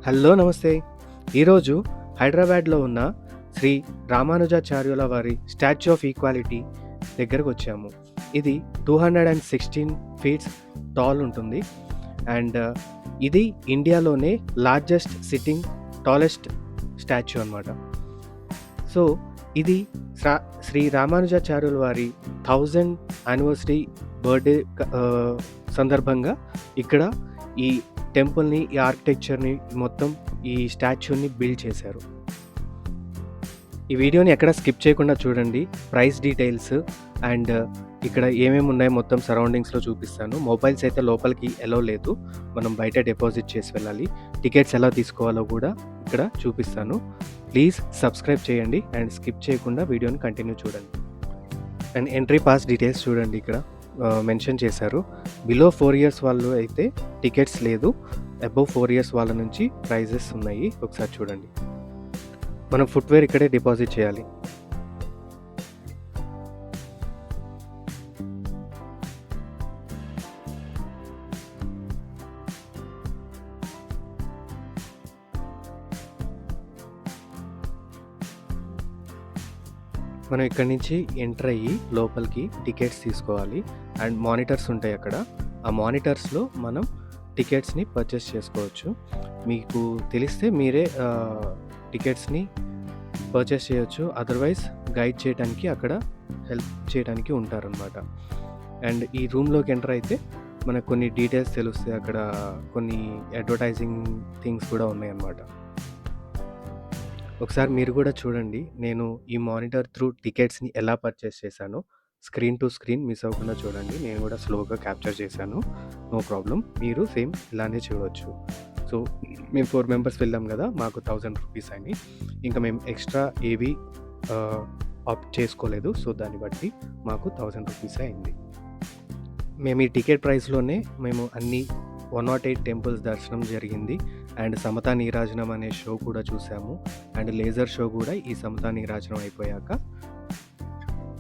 Hello నమస్తే. ఈరోజు హైదరాబాద్‌లో ఉన్న శ్రీ రామానుజాచార్యుల వారి స్టాచ్యూ ఆఫ్ ఈక్వాలిటీ దగ్గరకొచ్చాము. ఇది 216 ఫీట్స్ టాల్ ఉంటుంది. అండ్ ఇది ఇండియాలోనే లార్జెస్ట్ సిట్టింగ్ టాలెస్ట్ స్టాచ్యూ అనమాట. సో, ఇది శ్రీ రామానుజాచార్యుల వారి 1000th యానివర్సరీ బర్త్‌డే సందర్భంగా ఇక్కడ ఈ టెంపుల్‌ని, ఈ ఆర్కిటెక్చర్‌ని మొత్తం ఈ స్టాచ్యూని బిల్డ్ చేశారు. ఈ వీడియోని ఎక్కడ స్కిప్ చేయకుండా చూడండి. ప్రైస్ డీటెయిల్స్ అండ్ ఇక్కడ ఏమేమి ఉన్నాయో మొత్తం సరౌండింగ్స్‌లో చూపిస్తాను. మొబైల్స్ అయితే లోపలికి అలో లేదు. మనం బయట డిపాజిట్ చేసి వెళ్ళాలి. టికెట్స్ ఎలా తీసుకోవాలో కూడా ఇక్కడ చూపిస్తాను. ప్లీజ్ సబ్స్క్రైబ్ చేయండి అండ్ స్కిప్ చేయకుండా వీడియోని కంటిన్యూ చూడండి. అండ్ ఎంట్రీ పాస్ డీటెయిల్స్ చూడండి ఇక్కడ మెన్షన్ చేశారు. బిలో 4 ఇయర్స్ వాళ్ళు అయితే టికెట్స్ లేదు. అబోవ్ 4 ఇయర్స్ వాళ్ళ నుంచి ప్రైజెస్ ఉన్నాయి. ఒకసారి చూడండి. మనం ఫుట్‌వేర్ ఇక్కడే డిపాజిట్ చేయాలి. మనం ఇక్కడి నుంచి ఎంటర్ అయ్యి లోపలికి టికెట్స్ తీసుకోవాలి. అండ్ మానిటర్స్ ఉంటాయి అక్కడ. ఆ మానిటర్స్‌లో మనం టికెట్స్‌ని పర్చేస్ చేసుకోవచ్చు. మీకు తెలిస్తే మీరే టికెట్స్‌ని పర్చేస్ చేయొచ్చు. అదర్‌వైజ్ గైడ్ చేయడానికి అక్కడ హెల్ప్ చేయడానికి ఉంటారనమాట. అండ్ ఈ రూమ్‌లోకి ఎంటర్ అయితే మనకు కొన్ని డీటెయిల్స్ తెలుస్తాయి. అక్కడ కొన్ని అడ్వర్టైజింగ్ థింగ్స్ కూడా ఉన్నాయన్నమాట. ఒకసారి మీరు కూడా చూడండి. నేను ఈ మానిటర్ త్రూ టికెట్స్‌ని ఎలా పర్చేస్ చేశానో స్క్రీన్ టు స్క్రీన్ మిస్ అవ్వకుండా చూడండి. నేను కూడా స్లోగా క్యాప్చర్ చేశాను. No problem. మీరు సేమ్ ఇలానే చూడొచ్చు. సో, మేము 4 మెంబర్స్ వెళ్ళాం కదా! మాకు 1000 రూపీస్ అయినాయి. ఇంకా మేము ఎక్స్ట్రా ఏవి ఆప్ట్ చేసుకోలేదు. సో, దాన్ని బట్టి మాకు 1000 రూపీసే అయింది. మేము ఈ టికెట్ ప్రైస్‌లోనే మేము అన్ని 108 టెంపుల్స్ దర్శనం జరిగింది. అండ్ సమతా నీరాజనం అనే షో కూడా చూసాము. అండ్ లేజర్ షో కూడా ఈ సమతా నీరాజనం అయిపోయాక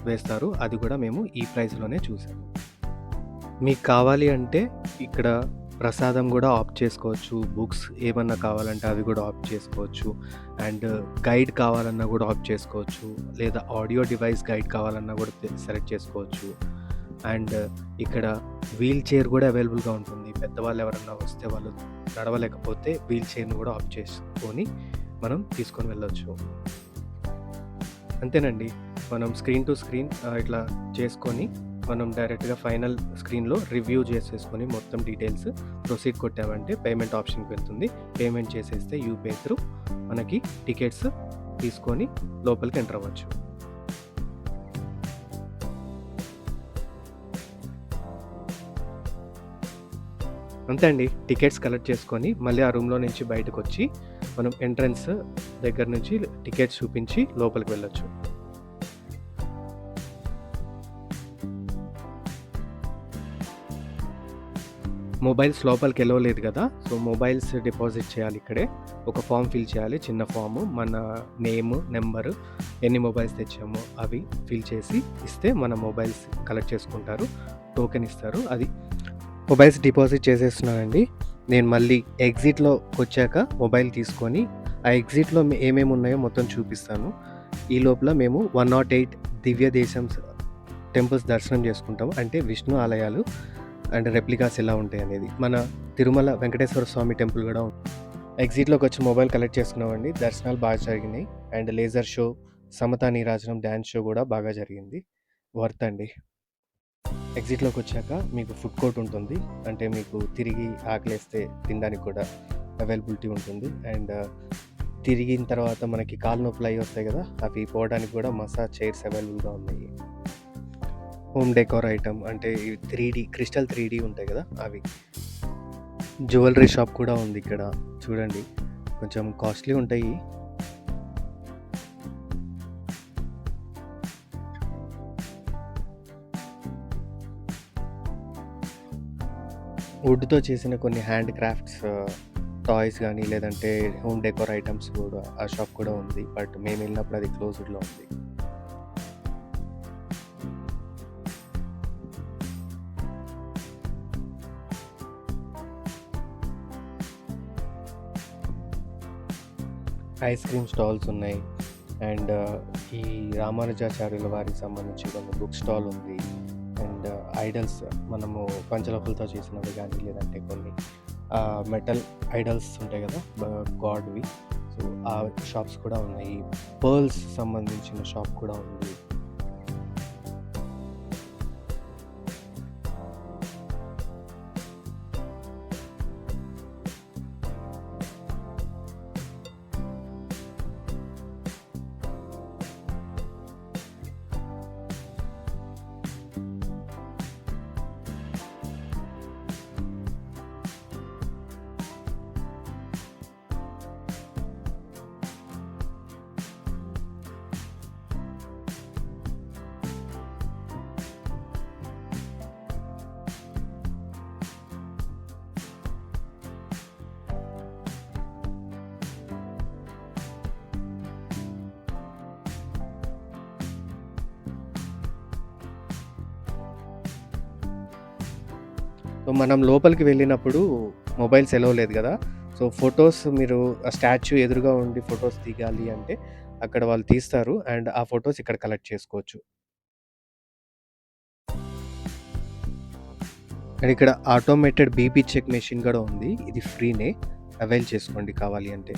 వేస్తారు. అది కూడా మేము ఈ ప్రైస్‌లోనే చూసాము. మీకు కావాలి అంటే ఇక్కడ ప్రసాదం కూడా ఆప్ట్ చేసుకోవచ్చు. బుక్స్ ఏమన్నా కావాలంటే అవి కూడా ఆప్ట్ చేసుకోవచ్చు. అండ్ గైడ్ కావాలన్నా కూడా ఆప్ట్ చేసుకోవచ్చు. లేదా ఆడియో డివైస్ గైడ్ కావాలన్నా కూడా సెలెక్ట్ చేసుకోవచ్చు. అండ్ ఇక్కడ వీల్ చైర్ కూడా అవైలబుల్‌గా ఉంటుంది. పెద్దవాళ్ళు ఎవరన్నా వస్తే వాళ్ళు నడవలేకపోతే వీల్ చైర్‌ని కూడా ఆప్ట్ చేసుకొని మనం తీసుకొని వెళ్ళొచ్చు. అంతేనండి. మనం స్క్రీన్ టు స్క్రీన్ ఇట్లా చేసుకొని మనం డైరెక్ట్‌గా ఫైనల్ స్క్రీన్‌లో రివ్యూ చేసేసుకొని మొత్తం డీటెయిల్స్ ప్రొసీడ్ కొట్టామంటే పేమెంట్ ఆప్షన్‌కి వెళ్తుంది. పేమెంట్ చేసేస్తే యూపీఐ త్రూ మనకి టికెట్స్ తీసుకొని లోపలికి ఎంటర్ అవ్వచ్చు. అంతే అండి. టికెట్స్ కలెక్ట్ చేసుకొని మళ్ళీ ఆ రూమ్‌లో నుంచి బయటకొచ్చి మనం ఎంట్రన్స్ దగ్గర నుంచి టికెట్స్ చూపించి లోపలికి వెళ్ళొచ్చు. మొబైల్స్ లోపలికి ఎలో లేదు కదా! సో, మొబైల్స్ డిపాజిట్ చేయాలి ఇక్కడే. ఒక ఫార్మ్ ఫిల్ చేయాలి. చిన్న ఫార్ము. మన నేమ్, నెంబరు, ఎన్ని మొబైల్స్ తెచ్చామో అవి ఫిల్ చేసి ఇస్తే మన మొబైల్స్ కలెక్ట్ చేసుకుంటారు. టోకెన్ ఇస్తారు. అది మొబైల్స్ డిపాజిట్ చేసేస్తున్నానండి. నేను మళ్ళీ ఎగ్జిట్‌లోకొచ్చాక మొబైల్ తీసుకొని ఆ ఎగ్జిట్‌లో ఏమేమి ఉన్నాయో మొత్తం చూపిస్తాను. ఈ లోపల మేము 108 దివ్య దేశమ్స్ టెంపుల్స్ దర్శనం చేసుకుంటాము. అంటే విష్ణు ఆలయాలు అండ్ రెప్లికాస్ ఎలా ఉంటాయి అనేది. మన తిరుమల వెంకటేశ్వర స్వామి టెంపుల్ కూడా ఉంది. ఎగ్జిట్‌లోకి వచ్చి మొబైల్ కలెక్ట్ చేసుకున్నామండి. దర్శనాలు బాగా జరిగినాయి. And laser show, Samatha Neerajanam dance show కూడా బాగా జరిగింది. వర్త్ అండి. ఎగ్జిట్‌లోకి వచ్చాక మీకు ఫుడ్ కోర్ట్ ఉంటుంది. అంటే మీకు తిరిగి ఆకలేస్తే తినడానికి కూడా అవైలబిలిటీ ఉంటుంది. అండ్ తిరిగిన తర్వాత మనకి కాళ్ళు నొప్పులు అవి వస్తాయి కదా! అవి పోవడానికి కూడా మసాజ్ చైర్స్ అవైలబుల్‌గా ఉన్నాయి. హోమ్ డెకోర్ ఐటమ్ అంటే ఈ 3D క్రిస్టల్ 3D ఉంటాయి కదా! అవి. జ్యువెలరీ షాప్ కూడా ఉంది ఇక్కడ. చూడండి. కొంచెం కాస్ట్‌లీ ఉంటాయి. వుడ్‌తో చేసిన కొన్ని హ్యాండ్ క్రాఫ్ట్స్ టాయ్స్ గానీ, లేదంటే హోమ్ డెకోర్ ఐటమ్స్ కూడా ఆ షాప్ కూడా ఉంది. బట్ మేము వెళ్ళినప్పుడు అది క్లోజ్డ్‌లో ఉంది. ఐస్ క్రీమ్ స్టాల్స్ ఉన్నాయి. అండ్ ఈ రామానుజాచార్యుల వారికి సంబంధించి కొన్ని బుక్ స్టాల్ ఉంది. అండ్ ఐడల్స్ మనము పంచలోహలతో చేసినవి గానీ, లేదంటే కొన్ని మెటల్ ఐడల్స్ ఉంటాయి కదా! గాడ్‌వి. సో, ఆ షాప్స్ కూడా ఉన్నాయి. పర్ల్స్ సంబంధించిన షాప్ కూడా ఉంది. సో, మనం లోపలికి వెళ్ళినప్పుడు మొబైల్స్ ఎలౌ లేదు గదా! సో, ఫోటోస్ మీరు ఆ స్టాచ్యూ ఎదురుగా ఉండి ఫోటోస్ దిగాలి అంటే అక్కడ వాళ్ళు తీస్తారు. అండ్ ఆ ఫోటోస్ ఇక్కడ కలెక్ట్ చేసుకోవచ్చు. అండ్ ఇక్కడ ఆటోమేటెడ్ బీపీ చెక్ మెషిన్ గూడా ఉంది. ఇది ఫ్రీనే. అవైల్ చేసుకోండి కావాలి అంటే.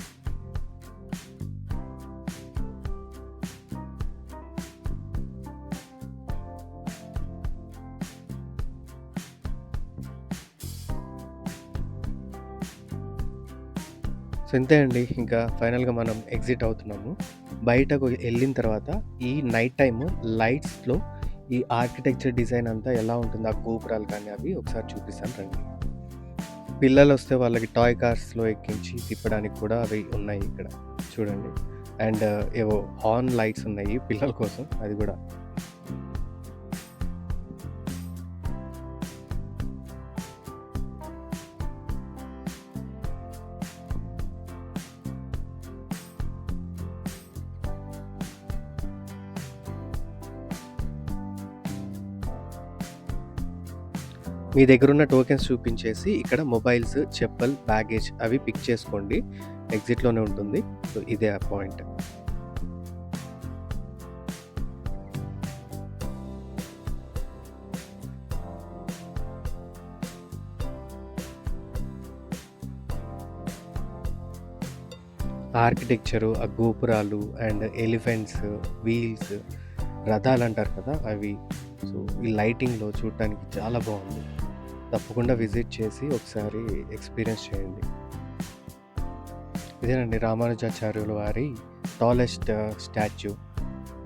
సో, ఇంతే అండి. ఇంకా ఫైనల్‌గా మనం ఎగ్జిట్ అవుతున్నాము. బయటకు ఎళ్ళిన తర్వాత ఈ నైట్ టైమ్ లైట్స్‌లో ఈ ఆర్కిటెక్చర్ డిజైన్ అంతా ఎలా ఉంటుందో, ఆ గోపురాలు కానీ అవి ఒకసారి చూపిస్తాను రండి. పిల్లలొస్తే వాళ్ళకి టాయ్ కార్స్‌లో ఎక్కించి తిప్పడానికి కూడా అవి ఉన్నాయి ఇక్కడ. చూడండి. అండ్ ఏవో హార్న్ లైట్స్ ఉన్నాయి పిల్లల కోసం అది గూడా. మీ దగ్గరున్న టోకెన్స్ చూపించేసి ఇక్కడ మొబైల్స్, చెప్పల్, బ్యాగేజ్ అవి పిక్ చేసుకోండి. ఎగ్జిట్‌లోనే ఉంటుంది. సో, ఇదే ఆ పాయింట్. ఆర్కిటెక్చరు, ఆ గోపురాలు అండ్ ఎలిఫెంట్స్, వీల్స్, రథాలంటారు కదా! అవి. సో, ఈ లైటింగ్‌లో చూడటానికి చాలా బావుంది. తప్పకుండా విజిట్ చేసి ఒకసారి ఎక్స్‌పీరియన్స్ చేయండి. ఇదేనండి రామానుజాచార్యుల వారి టాలెస్ట్ స్టాచ్యూ.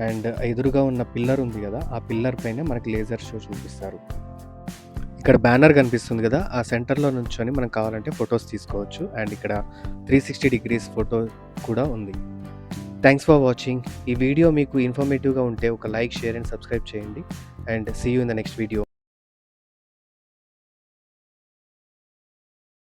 అండ్ ఎదురుగా ఉన్న పిల్లర్ ఉంది గదా! ఆ పిల్లర్ పైనే మనకి లేజర్ షో చూపిస్తారు. ఇక్కడ బ్యానర్ కనిపిస్తుంది గదా! ఆ సెంటర్‌లో నుంచొని మనం కావాలంటే ఫోటోస్ తీసుకోవచ్చు. అండ్ ఇక్కడ 360 డిగ్రీస్ ఫోటో కూడా ఉంది. Thanks for watching. ఈ వీడియో మీకు ఇన్ఫర్మేటివ్‌గా ఉంటే ఒక లైక్, షేర్ అండ్ సబ్స్క్రైబ్ చేయండి. And see you in the next video.